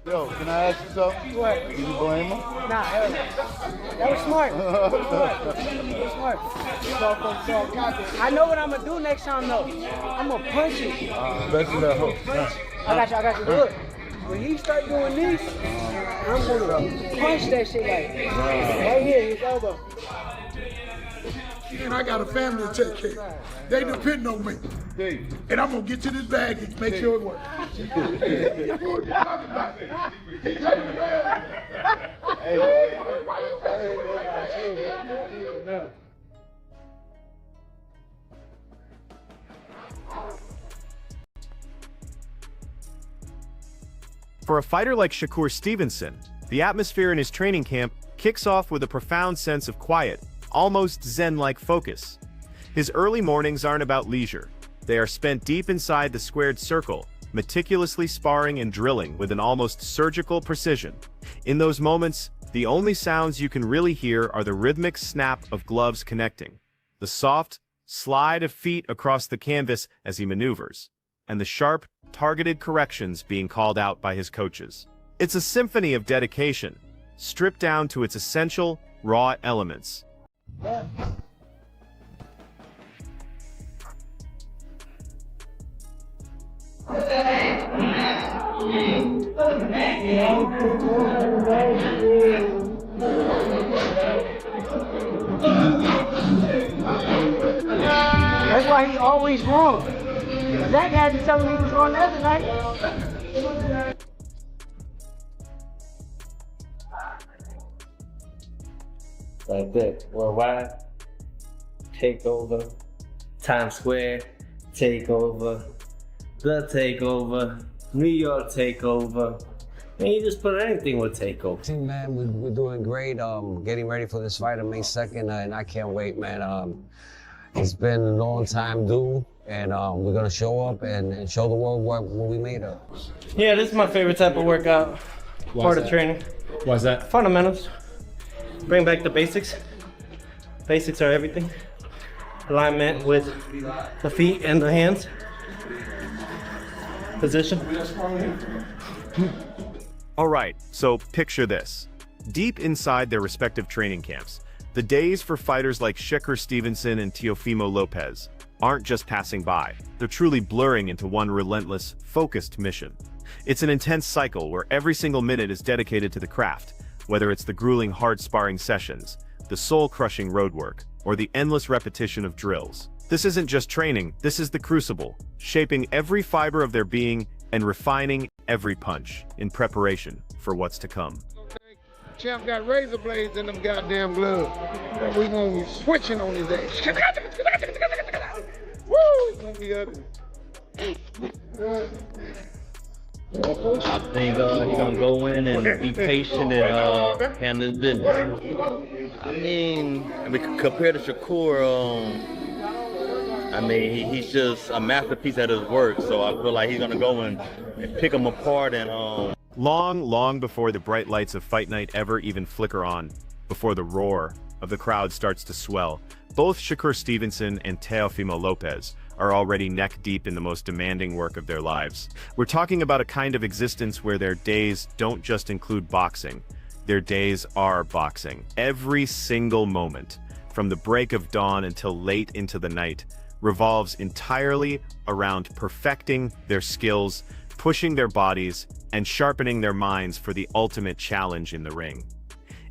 Yo, can I ask you something? What? Do you blame him? Nah, hell no. That was smart. That was smart. So, I know what I'm gonna do next time though. I'm gonna punch it. Especially that hook. I got you. Look, when he start doing this, I'm gonna punch that shit like right here, his elbow. And I got a family to take care of. They depend on me. And I'm gonna get to this bag and make sure it works. For a fighter like Shakur Stevenson, the atmosphere in his training camp kicks off with a profound sense of quiet, almost zen-like focus. His early mornings aren't about leisure. They are spent deep inside the squared circle, meticulously sparring and drilling with an almost surgical precision. In those moments, the only sounds you can really hear are the rhythmic snap of gloves connecting, the soft slide of feet across the canvas as he maneuvers, and the sharp, targeted corrections being called out by his coaches. It's a symphony of dedication, stripped down to its essential, raw elements. That's why he always wrong. Zach had to tell me he was wrong the other night. Like that. Worldwide, takeover, Times Square, takeover, the takeover, New York takeover. Man, you just put anything with takeover. Team, man, we're doing great. Getting ready for this fight on May 2nd, and I can't wait, man. It's been a long time due, and we're gonna show up and show the world what we made of. Yeah, this is my favorite type of workout. Part of training. Why is that? Fundamentals. Bring back the basics. Basics are everything. Alignment with the feet and the hands. Position. All right, so picture this. Deep inside their respective training camps, the days for fighters like Shakur Stevenson and Teofimo Lopez aren't just passing by. They're truly blurring into one relentless, focused mission. It's an intense cycle where every single minute is dedicated to the craft, whether it's the grueling hard sparring sessions, the soul-crushing road work, or the endless repetition of drills. This isn't just training, this is the crucible, shaping every fiber of their being and refining every punch in preparation for what's to come. Champ got razor blades in them goddamn gloves. We gonna be switching on his ass. Woo! It's gonna be ugly. I think he's gonna go in and be patient and handle his business. I mean, compared to Shakur, he's just a masterpiece at his work. So I feel like he's gonna go and pick him apart and. Long before the bright lights of Fight Night ever even flicker on, before the roar of the crowd starts to swell, both Shakur Stevenson and Teofimo Lopez are already neck-deep in the most demanding work of their lives. We're talking about a kind of existence where their days don't just include boxing. Their days are boxing. Every single moment, from the break of dawn until late into the night, revolves entirely around perfecting their skills, pushing their bodies, and sharpening their minds for the ultimate challenge in the ring.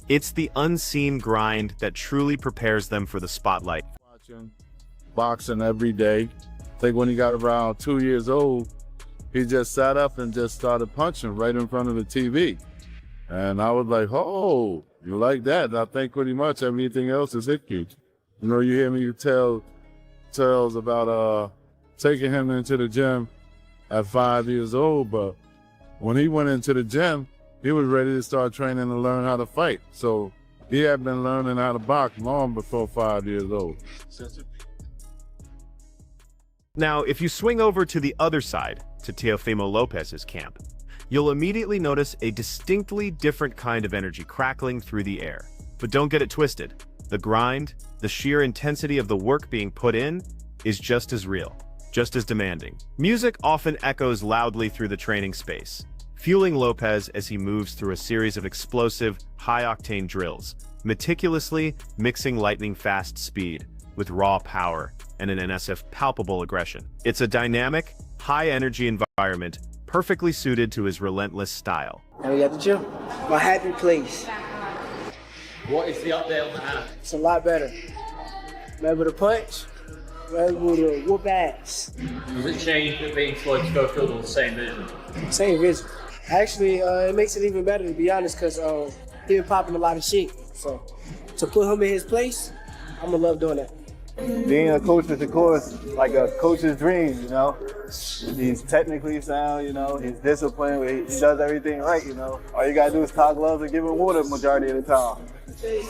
It's the unseen grind that truly prepares them for the spotlight. Watching boxing every day. I think when he got around 2 years old, he just sat up and just started punching right in front of the TV. And I was like, oh, you like that? And I think pretty much everything else is hit you. You know, you hear me tell tales about taking him into the gym at 5 years old, but when he went into the gym, he was ready to start training to learn how to fight. So he had been learning how to box long before 5 years old. Now, if you swing over to the other side, to Teofimo Lopez's camp, you'll immediately notice a distinctly different kind of energy crackling through the air. But don't get it twisted. The grind, the sheer intensity of the work being put in, is just as real, just as demanding. Music often echoes loudly through the training space. fueling Lopez as he moves through a series of explosive, high-octane drills, meticulously mixing lightning-fast speed with raw power and an NSF palpable aggression. It's a dynamic, high-energy environment perfectly suited to his relentless style. Now we got the gym. My happy place. What is the update on the hand? It's a lot better. I'm able to punch. I'm able to whoop ass. Does it change with being Floyd Schofield on the same vision? Same vision. Actually, it makes it even better, to be honest, because he been popping a lot of shit. So to put him in his place, I'm going to love doing that. Being a coach is, of course, like a coach's dream, you know. He's technically sound, you know. He's disciplined. He does everything right, you know. All you gotta do is talk gloves and give him water the majority of the time. You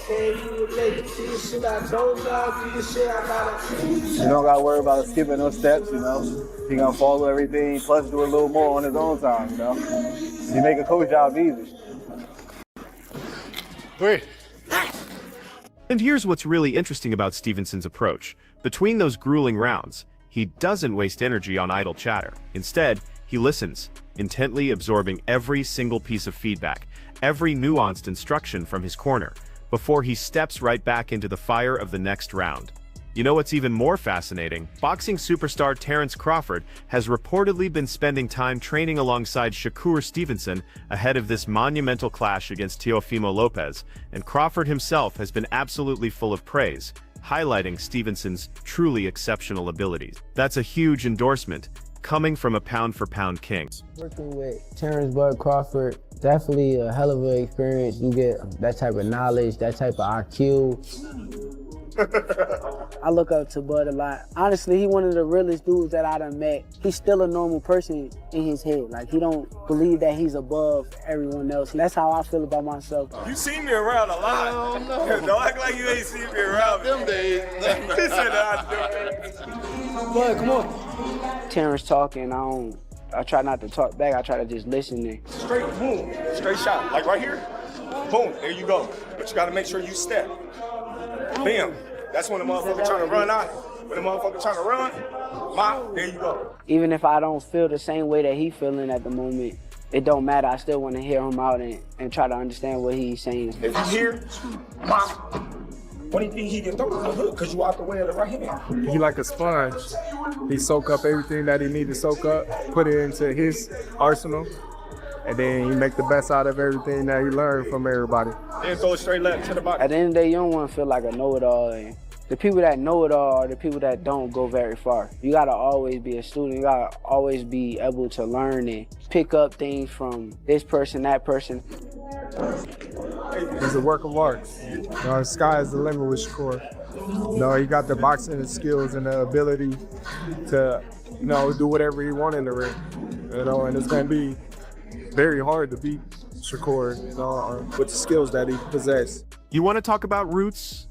don't gotta worry about skipping no steps, you know. He gonna follow everything, plus do a little more on his own time, you know. You make a coach job easy. Wait. And here's what's really interesting about Stevenson's approach. Between those grueling rounds, he doesn't waste energy on idle chatter. Instead, he listens, intently absorbing every single piece of feedback, every nuanced instruction from his corner, before he steps right back into the fire of the next round. You know what's even more fascinating? Boxing superstar Terrence Crawford has reportedly been spending time training alongside Shakur Stevenson ahead of this monumental clash against Teofimo Lopez, and Crawford himself has been absolutely full of praise, highlighting Stevenson's truly exceptional abilities. That's a huge endorsement, coming from a pound-for-pound king. Working with Terrence Bud Crawford, definitely a hell of an experience. You get that type of knowledge, that type of IQ. I look up to Bud a lot. Honestly, he one of the realest dudes that I done met. He's still a normal person in his head. Like, he don't believe that he's above everyone else. That's how I feel about myself. You see me around a lot. Oh, no. Don't act like you ain't seen me around them days. He said I do. Bud, come on. Terrence talking, I try not to talk back. I try to just listen and Straight, boom, straight shot. Like right here, boom, there you go. But you gotta make sure you step. Bam. That's when the motherfucker trying to run out. When the motherfucker trying to run, there you go. even if I don't feel the same way that he feeling at the moment, it don't matter. I still want to hear him out and try to understand what he's saying. If you hear, what do you think he can throw on the hook? Because you out the way of the right hand. He like a sponge. He soak up everything that he need to soak up, put it into his arsenal, and then he make the best out of everything that he learned from everybody. Then throw it straight left to the body. At the end of the day, you don't want to feel like a know-it-all. And the people that know it all are the people that don't go very far. You gotta always be a student. You gotta always be able to learn and pick up things from this person, that person. He's a work of art. You know, the sky is the limit with Shakur. You know, he got the boxing skills and the ability to, you know, do whatever he wants in the ring. You know, and it's gonna be very hard to beat Shakur, you know, with the skills that he possesses. You want to talk about roots?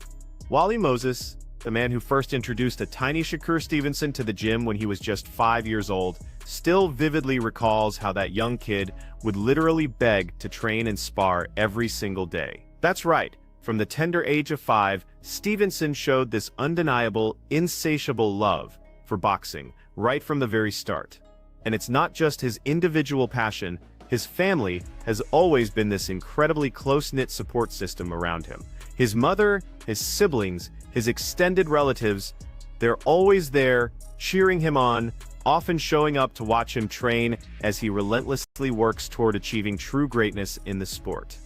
Wally Moses, the man who first introduced a tiny Shakur Stevenson to the gym when he was just 5 years old, still vividly recalls how that young kid would literally beg to train and spar every single day. That's right, from the tender age of 5, Stevenson showed this undeniable, insatiable love for boxing right from the very start. And it's not just his individual passion, his family has always been this incredibly close-knit support system around him. His mother, his siblings, his extended relatives, they're always there, cheering him on, often showing up to watch him train as he relentlessly works toward achieving true greatness in the sport.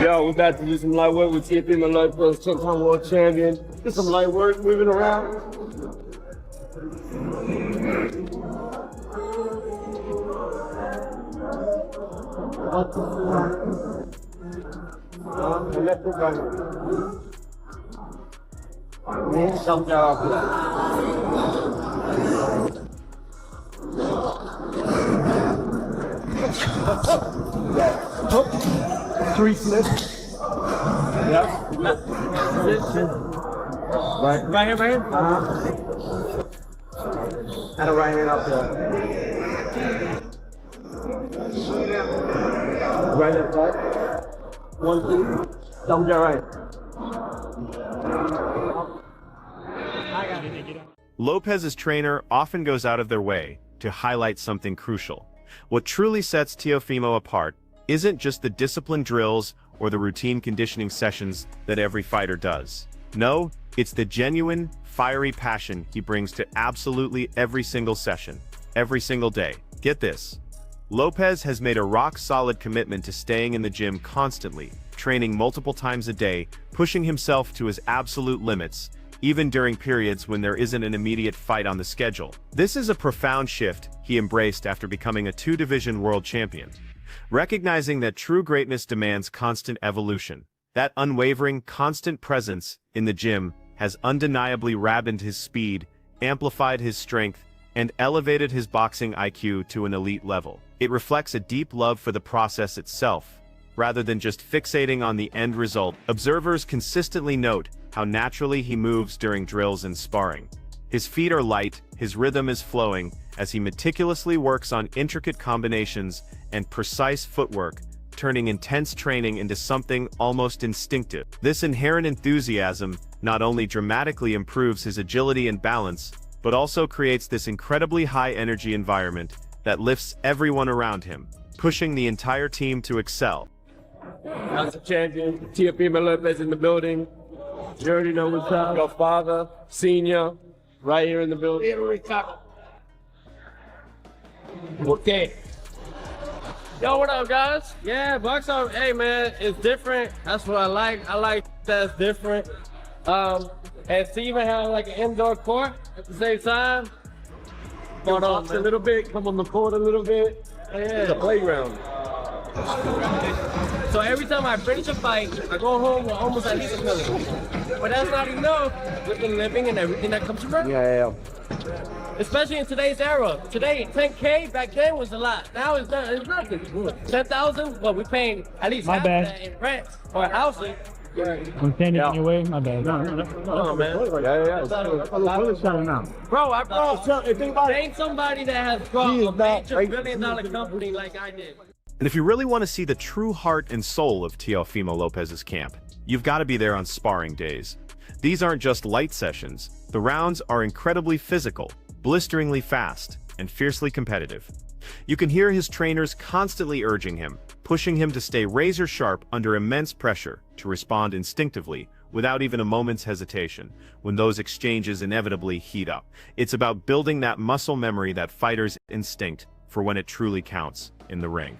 Yo, we're about to do some light work with Teofimo Lopez, 10-time world champion. Do some light work, moving around. Three flips. Yep. Right here, man. And a right hand up there. Right left side. 1, 2. Double jab right. Lopez's trainer often goes out of their way to highlight something crucial. What truly sets Teofimo apart isn't just the disciplined drills or the routine conditioning sessions that every fighter does. No, it's the genuine, fiery passion he brings to absolutely every single session, every single day. Get this. Lopez has made a rock-solid commitment to staying in the gym constantly, training multiple times a day, pushing himself to his absolute limits, even during periods when there isn't an immediate fight on the schedule. This is a profound shift he embraced after becoming a 2-division world champion. Recognizing that true greatness demands constant evolution, that unwavering, constant presence in the gym has undeniably ramped his speed, amplified his strength, and elevated his boxing IQ to an elite level. It reflects a deep love for the process itself, rather than just fixating on the end result. Observers consistently note how naturally he moves during drills and sparring. His feet are light, his rhythm is flowing, as he meticulously works on intricate combinations and precise footwork, turning intense training into something almost instinctive. This inherent enthusiasm not only dramatically improves his agility and balance, but also creates this incredibly high-energy environment that lifts everyone around him, pushing the entire team to excel. That's the champion. Teofimo Lopez in the building. You already know what's up. Your father, senior, right here in the building. Okay. Yo, what up, guys? Yeah, box out. Hey, man, it's different. That's what I like. I like that it's different. And Steven had like an indoor court at the same time. Box a little bit, come on the court a little bit. Yeah. It's a playground. So every time I finish a fight, I go home with almost at least $1 million. But that's not enough with the living and everything that comes around. Yeah. Especially in today's era. Today, 10K back then was a lot. Now it's nothing. 10,000, well, we paying at least half that in rent or housing. I'm standing in your way. My bad. No, man. Bro, ain't somebody that has brought a major $1 billion company like I did. And if you really want to see the true heart and soul of Teofimo Lopez's camp, you've got to be there on sparring days. These aren't just light sessions. The rounds are incredibly physical, blisteringly fast, and fiercely competitive. You can hear his trainers constantly urging him, pushing him to stay razor-sharp under immense pressure, to respond instinctively, without even a moment's hesitation, when those exchanges inevitably heat up. It's about building that muscle memory, that fighter's instinct, for when it truly counts in the ring.